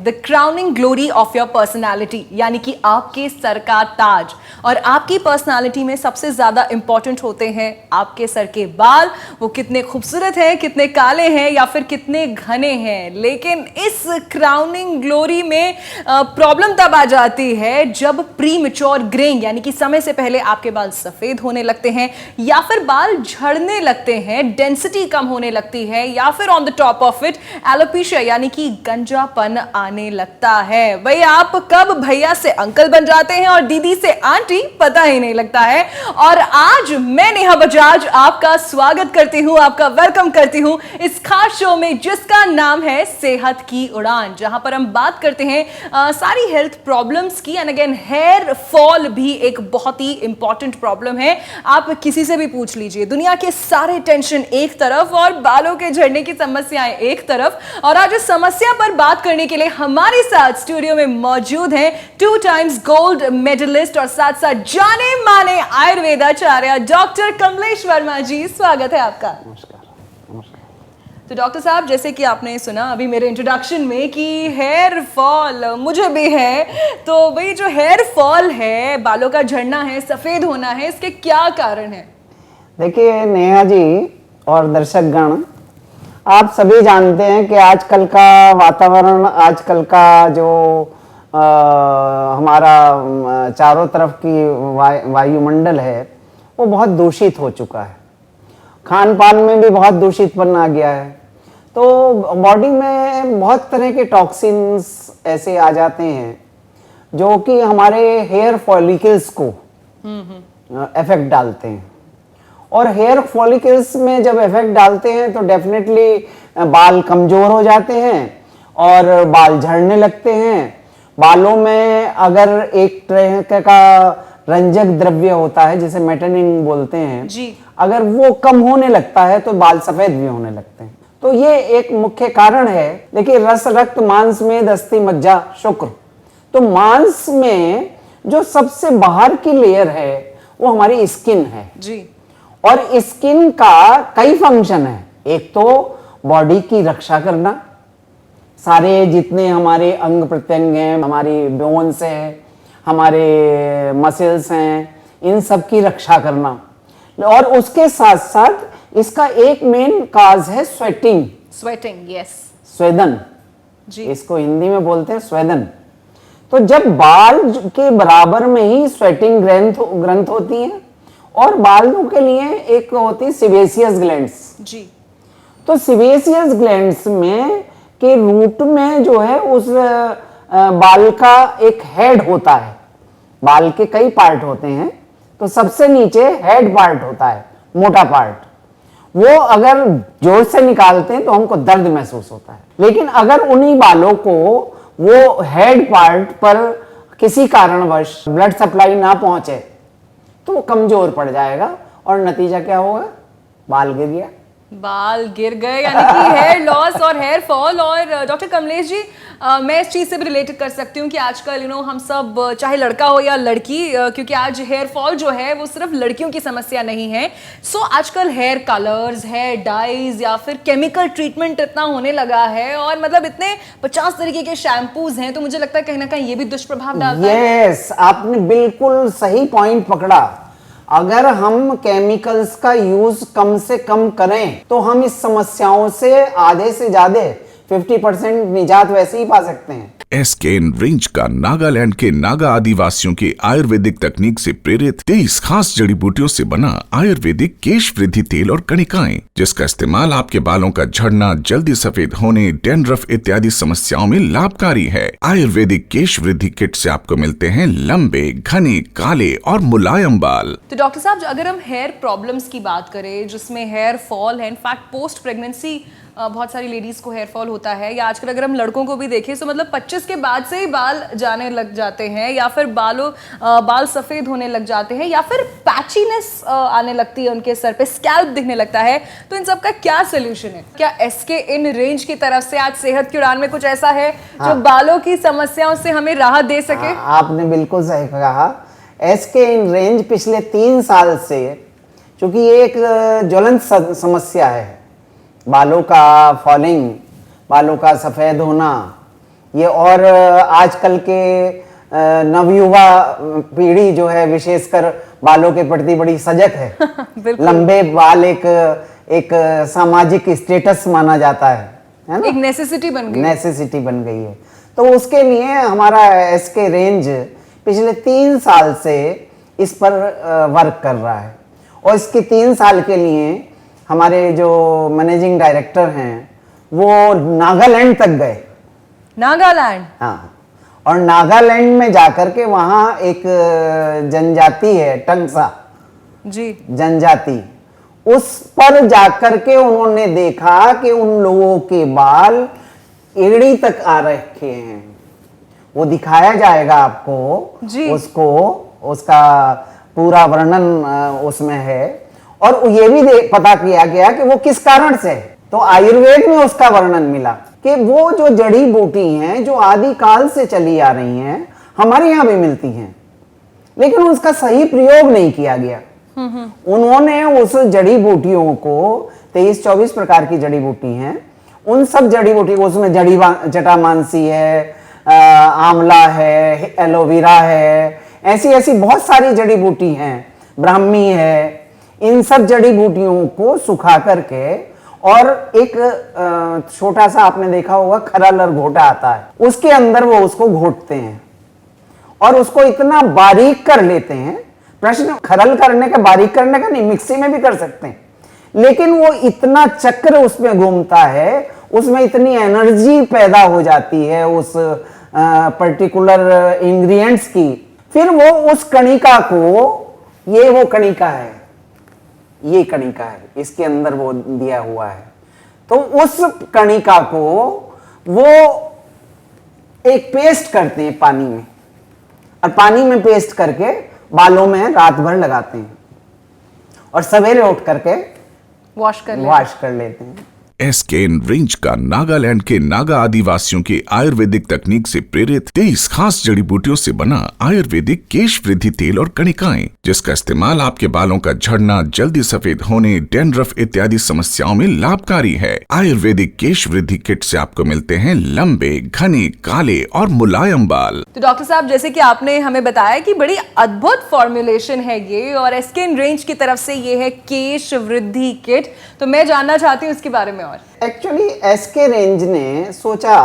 The crowning glory of your personality, यानी कि आपके सर का ताज। और आपकी पर्सनालिटी में सबसे ज्यादा इंपॉर्टेंट होते हैं आपके सर के बाल, वो कितने खूबसूरत हैं, कितने काले हैं या फिर कितने घने हैं। लेकिन इस क्राउनिंग ग्लोरी में प्रॉब्लम तब आ जाती है जब प्री मैच्योर ग्रेइंग, यानी कि समय से पहले आपके बाल सफेद होने लगते हैं या फिर बाल झड़ने लगते हैं, डेंसिटी कम होने लगती है या फिर on the top of it alopecia यानी कि गंजापन आने लगता है। भाई आप कब भैया से अंकल बन जाते हैं और दीदी से आंटी पता ही नहीं लगता है। और आज मैं नेहा बजाज आपका स्वागत करती हूं, आपका वेलकम करती हूं इस खास शो में जिसका नाम है सेहत की उड़ान, जहां पर हम बात करते हैं सारी हेल्थ प्रॉब्लम्स की। एंड अगेन हेयर फॉल भी एक बहुत ही इंपॉर्टेंट प्रॉब्लम है। आप किसी से भी पूछ लीजिए, दुनिया के सारे टेंशन एक तरफ और बालों के झड़ने की समस्याएं एक तरफ। और आज इस समस्या पर बात करने के लिए हमारे साथ स्टूडियो में मौजूद हैं 2 टाइम्स गोल्ड मेडलिस्ट और साथ साथ जाने माने आयुर्वेदाचार्य डॉक्टर कमलेश वर्मा जी, स्वागत है आपका। नमस्कार। तो डॉक्टर साहब, जैसे कि आपने सुना अभी मेरे इंट्रोडक्शन में कि हेयर फॉल मुझे भी है, तो भाई जो हेयर फॉल है, बालों का झड़ना है, सफेद होना है, इसके क्या कारण है? देखिए नेहा जी और दर्शकगण, आप सभी जानते हैं कि आजकल का वातावरण, आजकल का जो हमारा चारों तरफ की वायुमंडल है वो बहुत दूषित हो चुका है। खान पान में भी बहुत दूषितपन आ गया है, तो बॉडी में बहुत तरह के टॉक्सिन्स ऐसे आ जाते हैं जो कि हमारे हेयर फॉलिकल्स को इफेक्ट डालते हैं। और हेयर फॉलिकल्स में जब इफेक्ट डालते हैं तो डेफिनेटली बाल कमजोर हो जाते हैं और बाल झड़ने लगते हैं। बालों में अगर एक तरह का रंजक द्रव्य होता है जिसे मेटनिन बोलते हैं जी, अगर वो कम होने लगता है तो बाल सफेद भी होने लगते हैं। तो ये एक मुख्य कारण है। देखिए, रस रक्त मांस में दस्ती मज्जा शुक्र, तो मांस में जो सबसे बाहर की लेयर है वो हमारी स्किन है जी। और स्किन का कई फंक्शन है। एक तो बॉडी की रक्षा करना, सारे जितने हमारे अंग प्रत्यंग हैं, हमारी बोन्स है, हमारे मसल्स हैं, इन सब की रक्षा करना। और उसके साथ साथ इसका एक मेन काज है स्वेटिंग। स्वेटिंग, यस, स्वेदन जी। इसको हिंदी में बोलते हैं स्वेदन। तो जब बाल के बराबर में ही स्वेटिंग ग्रंथ होती है और बालों के लिए एक होती है सिबेसियस ग्लैंड्स जी। तो सिबेसियस ग्लैंड्स में के रूट में जो है उस बाल का एक हेड होता है। बाल के कई पार्ट होते हैं, तो सबसे नीचे हेड पार्ट होता है, मोटा पार्ट। वो अगर जोर से निकालते हैं तो हमको दर्द महसूस होता है। लेकिन अगर उन्हीं बालों को वो हेड पार्ट पर किसी कारणवश ब्लड सप्लाई ना पहुंचे तो वो कमजोर पड़ जाएगा और नतीजा क्या होगा? बाल गिर गया, बाल गिर गए, यानी कि हेयर लॉस और हेयर फॉल। और डॉक्टर कमलेश जी, मैं इस चीज़ से भी रिलेट कर सकती हूँ कि आजकल हम सब, चाहे लड़का हो या लड़की, क्योंकि आज हेयर फॉल जो है वो सिर्फ लड़कियों की समस्या नहीं है। सो आजकल हेयर कलर्स, हेयर डाइज या फिर केमिकल ट्रीटमेंट इतना होने लगा है और मतलब इतने 50 तरीके के शैम्पूज हैं, तो मुझे लगता है कहीं ना कहीं ये भी दुष्प्रभाव डालता है। यस, आपने बिल्कुल सही पॉइंट पकड़ा। अगर हम केमिकल्स का यूज कम से कम करें तो हम इस समस्याओं से आधे से ज्यादा 50% निजात वैसे ही पा सकते हैं। एसकेएन रेंज का नागालैंड के नागा आदिवासियों की आयुर्वेदिक तकनीक से प्रेरित 23 खास जड़ी बूटियों से बना आयुर्वेदिक केश वृद्धि तेल और कणिकाएं, जिसका इस्तेमाल आपके बालों का झड़ना, जल्दी सफेद होने, डैंड्रफ इत्यादि समस्याओं में लाभकारी है। आयुर्वेदिक केश वृद्धि किट से आपको मिलते हैं लंबे, घने, काले और मुलायम बाल। तो डॉक्टर साहब, अगर हम हेयर प्रॉब्लम्स की बात करें जिसमें हेयर फॉल है, इनफैक्ट पोस्ट प्रेगनेंसी बहुत सारी लेडीज को हेयर फॉल होता है, या आजकल अगर हम लड़कों को भी देखें तो मतलब 25 के बाद से ही बाल जाने लग जाते हैं या फिर बाल सफेद होने लग जाते हैं या फिर पैचीनेस आने लगती है उनके सर पे, स्कैल्प दिखने लगता है। तो इन सब का क्या सोल्यूशन है? क्या एसकेएन रेंज की तरफ से आज सेहत की उड़ान में कुछ ऐसा है जो बालों की समस्याओं से हमें राहत दे सके? आपने बिल्कुल सही कहा। एसकेएन रेंज पिछले 3 साल से, चूंकि ये एक ज्वलंत समस्या है, बालों का फॉलिंग, बालों का सफेद होना, ये और आजकल के नवयुवा पीढ़ी जो है विशेषकर बालों के प्रति बड़ी सजग है। बिल्कुल। लंबे बाल एक सामाजिक स्टेटस माना जाता है ना, एक नेसेसिटी बन गई। नेसेसिटी बन गई है। तो उसके लिए हमारा एसके रेंज पिछले 3 साल से इस पर वर्क कर रहा है, और इसके 3 साल के लिए हमारे जो मैनेजिंग डायरेक्टर हैं वो नागालैंड तक गए। नागालैंड? हाँ, और नागालैंड में जाकर के वहाँ एक जनजाति है टंगसा जी। जनजाति, उस पर जाकर के उन्होंने देखा कि उन लोगों के बाल एड़ी तक आ रखे हैं। वो दिखाया जाएगा आपको जी। उसको, उसका पूरा वर्णन उसमें है, और ये भी पता किया गया कि वो किस कारण से है। तो आयुर्वेद में उसका वर्णन मिला कि वो जो जड़ी बूटी हैं जो आदि काल से चली आ रही हैं, हमारे यहाँ भी मिलती हैं, लेकिन उसका सही प्रयोग नहीं किया गया। उन्होंने उस जड़ी बूटियों को 23-24 प्रकार की जड़ी बूटी हैं, उन सब जड़ी बूटी, उसमें जटामांसी है, आंवला है, एलोवेरा है, ऐसी ऐसी बहुत सारी जड़ी बूटी हैं, ब्राह्मी है, इन सब जड़ी बूटियों को सुखा करके, और एक छोटा सा आपने देखा होगा खरल और घोटा आता है, उसके अंदर वो उसको घोटते हैं और उसको इतना बारीक कर लेते हैं। प्रश्न खरल करने का, बारीक करने का नहीं, मिक्सी में भी कर सकते हैं, लेकिन वो इतना चक्र उसमें घूमता है, उसमें इतनी एनर्जी पैदा हो जाती है उस पर्टिकुलर इंग्रेडिएंट्स की। फिर वो उस कणिका को, ये वो कणिका है, ये कणिका है, इसके अंदर वो दिया हुआ है, तो उस कणिका को वो एक पेस्ट करते हैं पानी में, और पानी में पेस्ट करके बालों में रात भर लगाते हैं, और सवेरे उठ करके वॉश कर लेते हैं। एसकेएन रेंज का नागालैंड के नागा आदिवासियों की आयुर्वेदिक तकनीक से प्रेरित 23 खास जड़ी बूटियों से बना आयुर्वेदिक केश वृद्धि तेल और कणिकाएं, जिसका इस्तेमाल आपके बालों का झड़ना, जल्दी सफेद होने, डैंड्रफ इत्यादि समस्याओं में लाभकारी है। आयुर्वेदिक केश वृद्धि किट से आपको मिलते हैं लंबे, घने, काले और मुलायम बाल। तो डॉक्टर साहब, जैसे कि आपने हमें बताया कि बड़ी अद्भुत फॉर्मुलेशन है ये, और एसकेएन रेंज की तरफ से ये है केश वृद्धि किट, तो मैं जानना चाहती हूँ इसके बारे में। एक्चुअली एसके रेंज ने सोचा,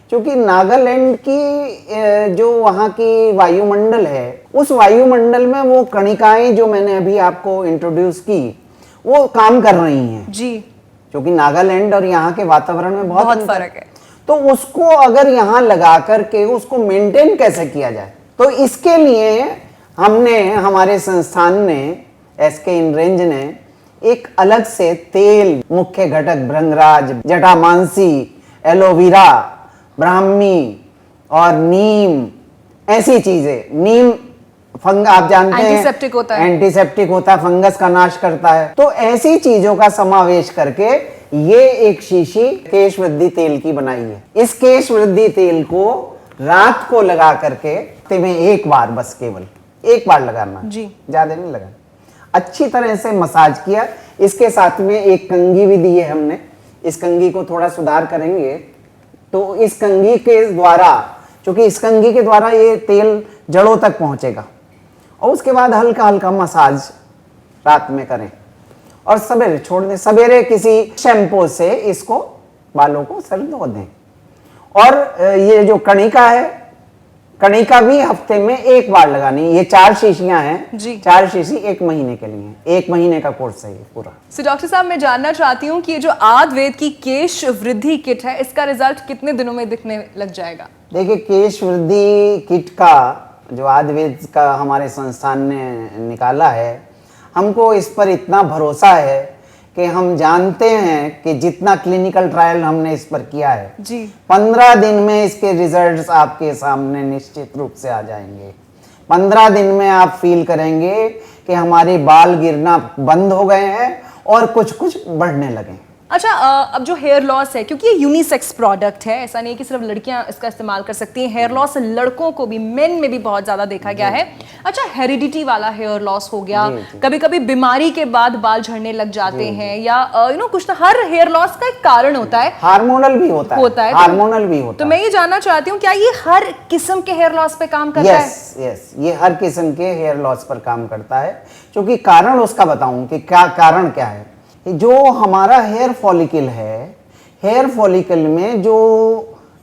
क्योंकि नागालैंड की जो वहाँ की वायुमंडल है, उस वायुमंडल में वो कणिकाएं जो मैंने अभी आपको इंट्रोड्यूस की, वो काम कर रही हैं जी, क्योंकि नागालैंड और यहाँ के वातावरण में बहुत फर्क है। तो उसको अगर यहाँ लगा करके उसको मेंटेन कैसे किया जाए, तो इसके लिए हमने, हमारे संस्थान ने, एसकेएन रेंज ने एक अलग से तेल, मुख्य घटक भृंगराज, जटामांसी, एलोवेरा, ब्राह्मी और नीम, ऐसी चीजें। नीम फंग आप जानते हैं, एंटीसेप्टिक होता है, एंटीसेप्टिक होता है, फंगस का नाश करता है। तो ऐसी चीजों का समावेश करके ये एक शीशी केश वृद्धि तेल की बनाई है। इस केश वृद्धि तेल को रात को लगा करके हफ्ते में एक बार, बस केवल एक बार लगाना जी, ज्यादा नहीं लगाना, अच्छी तरह से मसाज किया। इसके साथ में एक कंघी भी दी है हमने, इस कंघी को थोड़ा सुधार करेंगे तो इस कंघी के द्वारा, क्योंकि इस कंघी के द्वारा ये तेल जड़ों तक पहुंचेगा, और उसके बाद हल्का हल्का मसाज रात में करें और सवेरे छोड़ दें। सवेरे किसी शैम्पू से इसको, बालों को सर धो दें। और ये जो कणिका है, कणिका भी हफ्ते में एक बार लगानी। ये 4 शीशियां हैं जी, 4 शीशी 1 महीने के लिए, 1 महीने का कोर्स है ये पूरा। तो डॉक्टर साहब, मैं जानना चाहती हूँ कि ये जो आयुर्वेद की केश वृद्धि किट है, इसका रिजल्ट कितने दिनों में दिखने लग जाएगा? देखिए, केश वृद्धि किट का जो आयुर्वेद का हमारे संस्थान ने निकाला है, हमको इस पर इतना भरोसा है कि हम जानते हैं कि जितना क्लिनिकल ट्रायल हमने इस पर किया है जी, 15 दिन में इसके रिजल्ट्स आपके सामने निश्चित रूप से आ जाएंगे। 15 दिन में आप फील करेंगे कि हमारे बाल गिरना बंद हो गए हैं और कुछ कुछ बढ़ने लगे। अच्छा, अब जो हेयर लॉस है, क्योंकि ये यूनिसेक्स प्रोडक्ट है, ऐसा नहीं है कि सिर्फ लड़कियां इसका इस्तेमाल कर सकती हैं, हेयर लॉस लड़कों को भी, मेन में भी बहुत ज्यादा देखा गया है। अच्छा, हेरिडिटी वाला हेयर लॉस हो गया, कभी कभी बीमारी के बाद बाल झड़ने लग जाते हैं, या कुछ ना, हर हेयर लॉस का एक कारण होता है, हार्मोनल भी होता है, हार्मोनल भी होता है। तो मैं ये जानना चाहती हूँ, क्या ये हर किस्म के हेयर लॉस पे काम करता है? यस, ये हर किस्म के हेयर लॉस पर काम करता है। क्योंकि कारण उसका बताऊं कि क्या कारण क्या है। जो हमारा हेयर फॉलिकल है, हेयर फॉलिकल में जो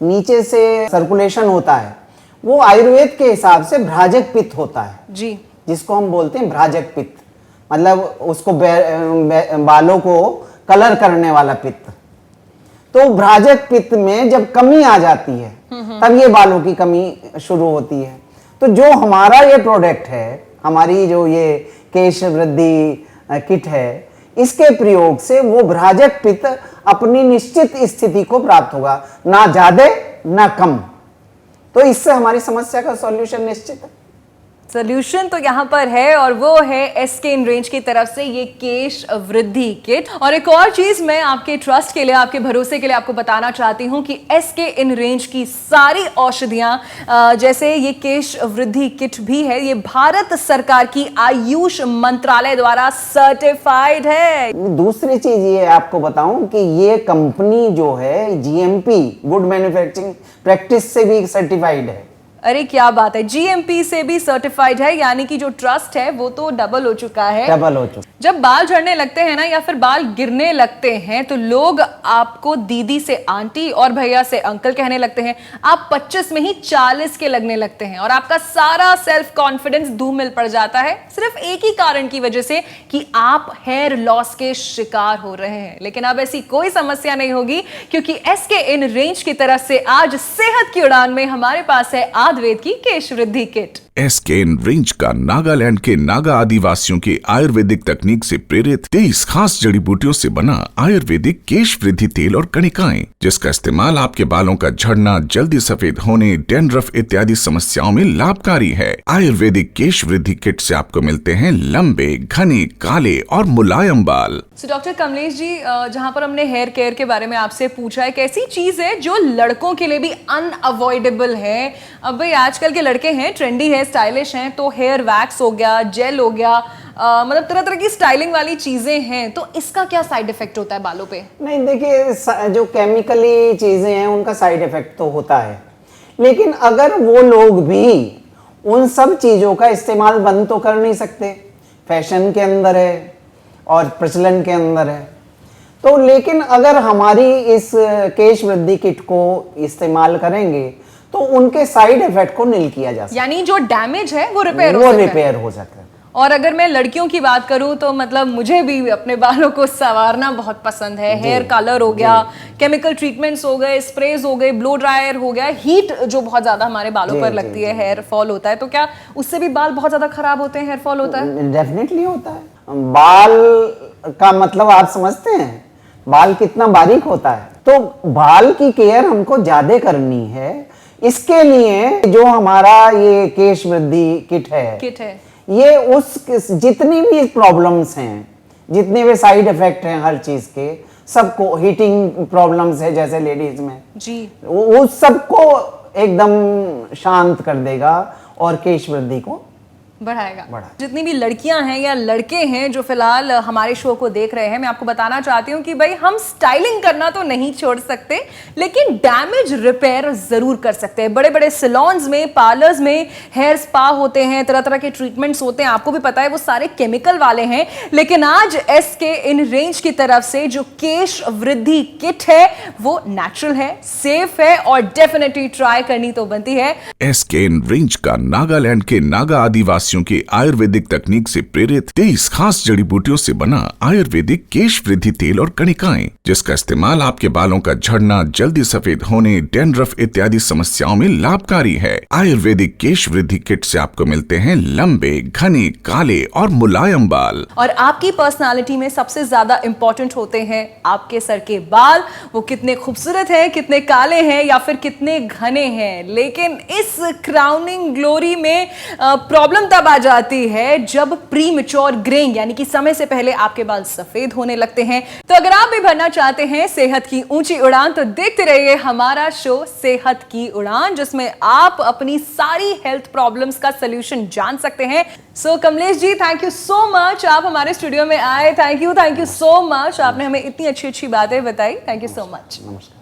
नीचे से सर्कुलेशन होता है, वो आयुर्वेद के हिसाब से भ्राजक पित्त होता है जी, जिसको हम बोलते हैं भ्राजक पित्त, मतलब उसको बालों को कलर करने वाला पित्त। तो भ्राजक पित्त में जब कमी आ जाती है तब ये बालों की कमी शुरू होती है। तो जो हमारा ये प्रोडक्ट है, हमारी जो ये केश वृद्धि किट है, इसके प्रयोग से वो भ्राजक पित्त अपनी निश्चित स्थिति को प्राप्त होगा, ना ज्यादा ना कम। तो इससे हमारी समस्या का सॉल्यूशन निश्चित है। सोल्यूशन तो यहाँ पर है, और वो है एसके इन रेंज की तरफ से ये केश वृद्धि किट। और एक और चीज मैं आपके ट्रस्ट के लिए, आपके भरोसे के लिए आपको बताना चाहती हूँ कि एसके इन रेंज की सारी औषधियां, जैसे ये केश वृद्धि किट भी है, ये भारत सरकार की आयुष मंत्रालय द्वारा सर्टिफाइड है। दूसरी चीज ये आपको बताऊं कि ये कंपनी जो है जीएमपी, गुड मैन्युफैक्चरिंग प्रैक्टिस से भी सर्टिफाइड है। अरे क्या बात है, जीएमपी से भी सर्टिफाइड है, यानी कि जो ट्रस्ट है वो तो डबल हो चुका है। डबल हो चुका। जब बाल झड़ने लगते हैं ना, या फिर बाल गिरने लगते हैं, तो लोग आपको दीदी से आंटी और भैया से अंकल कहने लगते हैं। आप 25 में ही 40 के लगने लगते हैं, और आपका सारा सेल्फ कॉन्फिडेंस धूमिल पड़ जाता है, सिर्फ एक ही कारण की वजह से कि आप हेयर लॉस के शिकार हो रहे हैं। लेकिन अब ऐसी कोई समस्या नहीं होगी, क्योंकि एसके इन रेंज की तरफ से आज सेहत की उड़ान में हमारे पास है आयुर्वेद की केश वृद्धि किट। एसके इन रेंज का नागालैंड के नागा आदिवासियों के आयुर्वेदिक तकनीक से प्रेरित 23 खास जड़ी बूटियों से बना आयुर्वेदिक केश वृद्धि तेल और कणिकाएं, जिसका इस्तेमाल आपके बालों का झड़ना, जल्दी सफेद होने, डैंड्रफ इत्यादि समस्याओं में लाभकारी है। आयुर्वेदिक केश वृद्धि किट से आपको मिलते हैं लंबे, घने, काले और मुलायम बाल। डॉक्टर कमलेश जी, जहां पर हमने हेयर केयर के बारे में आपसे पूछा, एक ऐसी चीज है जो लड़कों के लिए भी अनअवॉइडेबल है। अब भाई आजकल के लड़के हैं, ट्रेंडी है, स्टाइलिश हैं, तो हेयर वैक्स हो गया, जेल हो गया, मतलब तरह तरह की स्टाइलिंग वाली चीजें हैं, तो इसका क्या साइड इफेक्ट होता है बालों पे? नहीं, देखिए, जो केमिकली चीजें हैं उनका साइड इफेक्ट तो होता है, लेकिन अगर वो लोग भी उन सब चीजों का इस्तेमाल बंद तो कर नहीं सकते। फैशन के अंदर है और प्रचलन के अंदर है, तो लेकिन अगर हमारी इस केश वृद्धि किट को इस्तेमाल करेंगे तो उनके साइड इफेक्ट को नील किया जा सकता है, यानी जो डैमेज है वो रिपेयर हो सकता है। और अगर मैं लड़कियों की बात करूं तो मतलब मुझे भी अपने बालों को संवारना बहुत पसंद है। हेयर कलर हो गया, केमिकल ट्रीटमेंट्स हो गए, स्प्रेज हो गए, ब्लो ड्रायर हो गया, हीट जो बहुत ज्यादा हमारे बालों पर लगती है, हेयर फॉल होता है, तो क्या उससे भी बाल बहुत ज्यादा खराब होते हैं, हेयर फॉल होता है? डेफिनेटली होता है। बाल का मतलब आप समझते हैं, बाल कितना बारीक होता है। तो बाल की केयर हमको ज्यादा करनी है, इसके लिए जो हमारा ये केश वृद्धि किट है, ये उस जितनी भी प्रॉब्लम्स हैं, जितने भी साइड इफेक्ट हैं हर चीज के, सबको, हीटिंग प्रॉब्लम्स है जैसे लेडीज में जी, उस सबको एकदम शांत कर देगा और केश वृद्धि को बढ़ाएगा। जितनी भी लड़कियां हैं या लड़के हैं जो फिलहाल हमारे शो को देख रहे हैं, मैं आपको बताना चाहती हूं कि भाई हम स्टाइलिंग करना तो नहीं छोड़ सकते, लेकिन डैमेज रिपेयर जरूर कर सकते हैं। बड़े बड़े सैलून्स में, पार्लर्स में हेयर स्पा होते हैं, तरह तरह के ट्रीटमेंट्स होते हैं, आपको भी पता है वो सारे केमिकल वाले हैं। लेकिन आज एसके इन रेंज की तरफ से जो केश वृद्धि किट है वो नेचुरल है, सेफ है, और डेफिनेटली ट्राई करनी तो बनती है। एसके इन रेंज का नागालैंड के नागा आदिवासी के आयुर्वेदिक तकनीक से प्रेरित 23 खास जड़ी बूटियों से बना आयुर्वेदिक केश वृद्धि तेल और कणिकाएं, जिसका इस्तेमाल आपके बालों का झड़ना, जल्दी सफेद होने, डैंड्रफ इत्यादि समस्याओं में लाभकारी है। आयुर्वेदिक केश वृद्धि किट से आपको मिलते हैं लंबे, घने, काले और मुलायम बाल। और आपकी पर्सनालिटी में सबसे ज्यादा इंपॉर्टेंट होते हैं आपके सर के बाल, वो कितने खूबसूरत हैं, कितने काले हैं या फिर कितने घने हैं। लेकिन इस क्राउनिंग ग्लोरी में प्रॉब्लम तब आ जाती है जब प्री मैच्योर ग्रेइंग यानी कि समय से पहले आपके बाल सफेद होने लगते हैं। तो अगर आप भी भरना चाहते हैं सेहत की ऊंची उड़ान तो देखते रहिए हमारा शो सेहत की उड़ान, जिसमें आप अपनी सारी हेल्थ प्रॉब्लम्स का सलूशन जान सकते हैं। सो Kamlesh ji, thank you so much, आप हमारे स्टूडियो में आए। थैंक यू सो मच, आपने हमें इतनी अच्छी अच्छी बातें बताई। Thank you so much. नमस्कार।